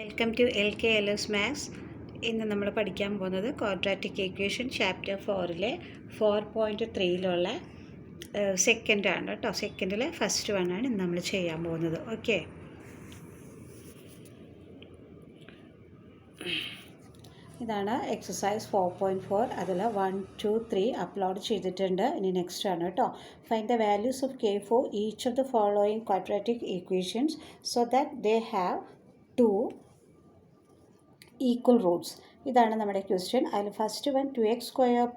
Welcome to LKLS maths. ഇന്ന് നമ്മൾ പഠിക്കാൻ പോകുന്നത് ക്വാഡ്രാറ്റിക് ഇക്വേഷൻ ചാപ്റ്റർ 4-ലെ 4.3-ലുള്ള സെക്കൻഡാണ് കേട്ടോ. സെക്കൻഡിലെ ഫസ്റ്റ് വണ്ണാണ് ഇന്ന് നമ്മൾ ചെയ്യാൻ പോകുന്നത്. ഓക്കെ, ഇതാണ് എക്സസൈസ് 4.4. അതിൽ 1, 2, 3 അപ്ലോഡ് ചെയ്തിട്ടുണ്ട്. ഇനി നെക്സ്റ്റ് ആണ് കേട്ടോ. Find the values of K for each of the following quadratic equations so that they have 2 equal Roots. ഇതാണ് നമ്മുടെ ക്വസ്റ്റ്യൻ. അതിൽ ഫസ്റ്റ് വൺ 2x²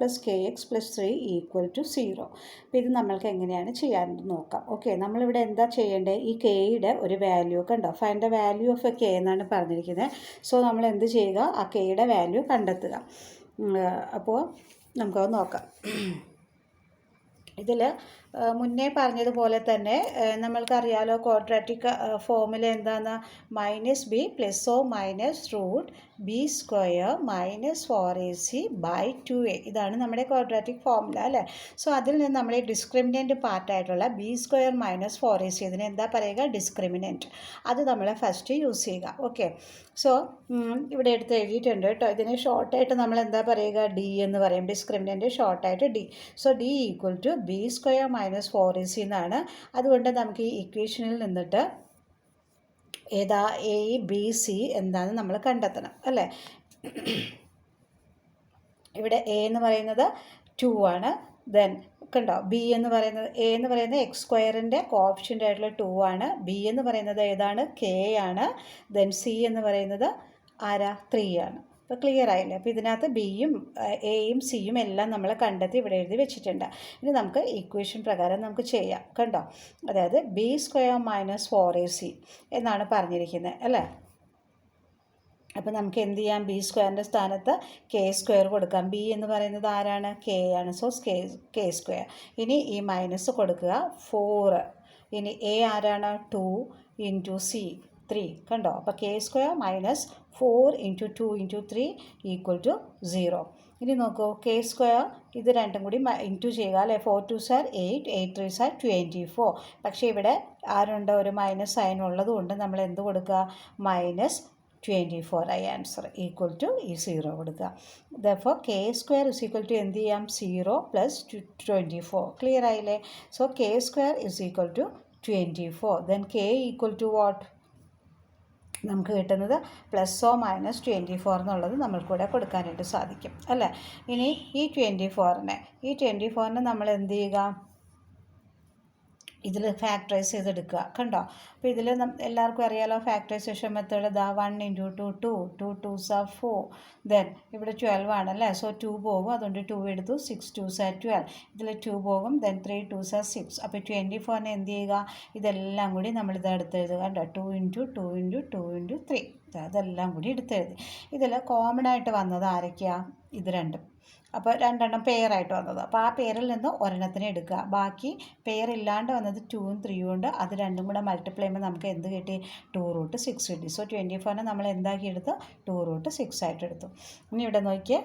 + kx + 3 = 0. അപ്പോൾ ഇത് നമ്മൾക്ക് എങ്ങനെയാണ് ചെയ്യാനെന്ന് നോക്കാം. ഓക്കെ, നമ്മളിവിടെ എന്താ ചെയ്യേണ്ടത്? ഈ കെയുടെ ഒരു വാല്യൂ കണ്ടോ, find the value of A K എന്നാണ് പറഞ്ഞിരിക്കുന്നത്. സോ നമ്മൾ എന്ത് ചെയ്യുക? ആ കെയുടെ വാല്യൂ കണ്ടെത്തുക. അപ്പോൾ നമുക്കത് നോക്കാം. ഇതിൽ മുന്നേ പറഞ്ഞതുപോലെ തന്നെ നമ്മൾക്കറിയാലോ ക്വാഡ്രാറ്റിക് ഫോമുല എന്താണെന്ന്. -b ± √b² - 4ac/2a. ഇതാണ് നമ്മുടെ ക്വാഡ്രാറ്റിക് ഫോമുല അല്ലേ. സോ അതിൽ നിന്ന് നമ്മൾ ഡിസ്ക്രിമിനൻറ്റ് പാർട്ടായിട്ടുള്ള b² - 4ac, ഇതിന് എന്താ പറയുക? ഡിസ്ക്രിമിനൻറ്റ്. അത് നമ്മൾ ഫസ്റ്റ് യൂസ് ചെയ്യുക. ഓക്കെ, സോ ഇവിടെ എടുത്ത് എഴുതിയിട്ടുണ്ട് കേട്ടോ. ഇതിന് ഷോർട്ടായിട്ട് നമ്മൾ എന്താ പറയുക? ഡി എന്ന് പറയും. ഡിസ്ക്രിമിനൻറ്റ് ഷോർട്ടായിട്ട് D. So D = b² - 4ac എന്നാണ്. അതുകൊണ്ട് നമുക്ക് ഈ ഇക്വേഷനിൽ നിന്നിട്ട് ഏതാ എ ബി സി എന്താണെന്ന് നമ്മൾ കണ്ടെത്തണം അല്ലേ. ഇവിടെ എ എന്ന് പറയുന്നത് 2 ആണ്. ദെൻ കണ്ടോ, ബി എന്ന് പറയുന്നത് എ എന്ന് പറയുന്നത് x² കോഫിഷ്യൻ്റ് ആയിട്ടുള്ള 2 ആണ്. ബി എന്ന് പറയുന്നത് ഏതാണ്? കെ ആണ്. ദെൻ സി എന്ന് പറയുന്നത് ആരാ? 3 ആണ്. അപ്പോൾ ക്ലിയർ ആയില്ലേ? അപ്പോൾ ഇതിനകത്ത് ബിയും എയും സിയും എല്ലാം നമ്മൾ കണ്ടെത്തി ഇവിടെ എഴുതി വെച്ചിട്ടുണ്ട്. ഇനി നമുക്ക് ഇക്വേഷൻ പ്രകാരം നമുക്ക് ചെയ്യാം. കണ്ടോ, അതായത് b² - 4ac എന്നാണ് പറഞ്ഞിരിക്കുന്നത് അല്ലേ. അപ്പോൾ നമുക്ക് എന്ത് ചെയ്യാം? b² സ്ഥാനത്ത് k² കൊടുക്കാം. b എന്ന് പറയുന്നത് ആരാണ്? k ആണ്. So k². ഇനി ഈ മൈനസ് കൊടുക്കുക 4. ഇനി a ആരാണ്? 2 × c 3. കണ്ടോ, അപ്പോൾ k² - 4 × 2 × 3 = 0. ഇനി നോക്കൂ, k² ഇത് രണ്ടും കൂടി ഇൻറ്റു ചെയ്യുക അല്ലേ. 4 2s are 8, 8 3s are 24. പക്ഷേ ഇവിടെ ആരുണ്ട്? ഒരു മൈനസ് സൈൻ ഉള്ളതുകൊണ്ട് നമ്മൾ എന്ത് കൊടുക്കുക? -24 ആയി ആൻസർ = ഈ 0 കൊടുക്കുക. ദെർഫോർ k² = എന്ത് ചെയ്യാം? 0 + 24. ക്ലിയർ ആയില്ലേ? So k² = 24. Then k = what? നമുക്ക് കിട്ടുന്നത് +or - എന്നുള്ളത് നമ്മൾക്കൂടെ കൊടുക്കാനായിട്ട് സാധിക്കും അല്ലേ. ഇനി ഈ 24നെ നമ്മൾ എന്ത് ചെയ്യുക? ഇതിൽ ഫാക്ടറൈസ് ചെയ്തെടുക്കുക. കണ്ടോ, അപ്പോൾ ഇതിൽ എല്ലാവർക്കും അറിയാലോ factorisation method. 1 × 2 2, 2 2s are 4. Then ഇവിടെ 12 ആണല്ലേ. സോ 2 പോകും, അതുകൊണ്ട് 2 എടുത്തു. 6 2s are 12. ഇതിൽ 2 പോകും. Then 3 2s are 6. അപ്പോൾ 24നെ എന്ത് ചെയ്യുക? ഇതെല്ലാം കൂടി നമ്മളിത് എടുത്തെഴുതുക. കണ്ടോ, 2 × 2 × 2 × 3 അതെല്ലാം കൂടി എടുത്തെഴുതി. ഇതിൽ കോമൺ ആയിട്ട് വന്നത് ആരൊക്കെയാണ്? ഇത് രണ്ടും. അപ്പോൾ രണ്ടെണ്ണം പെയറായിട്ട് വന്നത്. അപ്പോൾ ആ പെയറിൽ നിന്ന് ഒരെണ്ണത്തിനെ എടുക്കുക. ബാക്കി പെയറില്ലാണ്ട് വന്നത് 2ഉം 3ഉം ഉണ്ട്. അത് രണ്ടും കൂടെ മൾട്ടിപ്ലൈ ചെയ്യുമ്പോൾ നമുക്ക് എന്ത് കിട്ടി? 2√6 കിട്ടി. സോ 24നെ നമ്മൾ എന്താക്കി എടുത്തു? 2√6 ആയിട്ട് എടുത്തു. ഇനി ഇവിടെ നോക്കിയേ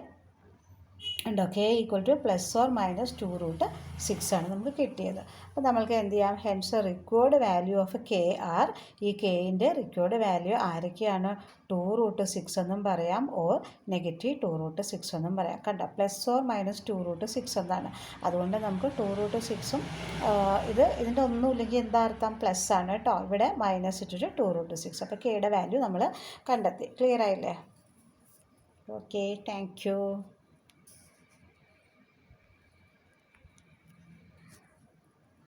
ഉണ്ടോ, k = +or - 2√6 ആണ് നമുക്ക് കിട്ടിയത്. അപ്പോൾ നമ്മൾക്ക് എന്ത് ചെയ്യാം? Hence required value of K R. ഈ കെയിൻ്റെ റിക്വേർഡ് വാല്യൂ ആരൊക്കെയാണ്? 2√6 എന്നും പറയാം, ഓർ -2√6 എന്നും പറയാം. കണ്ടോ, +or - 2√6 എന്നാണ്. അതുകൊണ്ട് നമുക്ക് 2√6ഉം ഇതിൻ്റെ ഒന്നുമില്ലെങ്കിൽ എന്താ അർത്ഥം? പ്ലസ് ആണ് കേട്ടോ. ഇവിടെ മൈനസ് ഇട്ടിട്ട് 2√6. അപ്പോൾ കെയുടെ വാല്യൂ നമ്മൾ കണ്ടെത്തി. ക്ലിയർ ആയില്ലേ? Okay, thank you.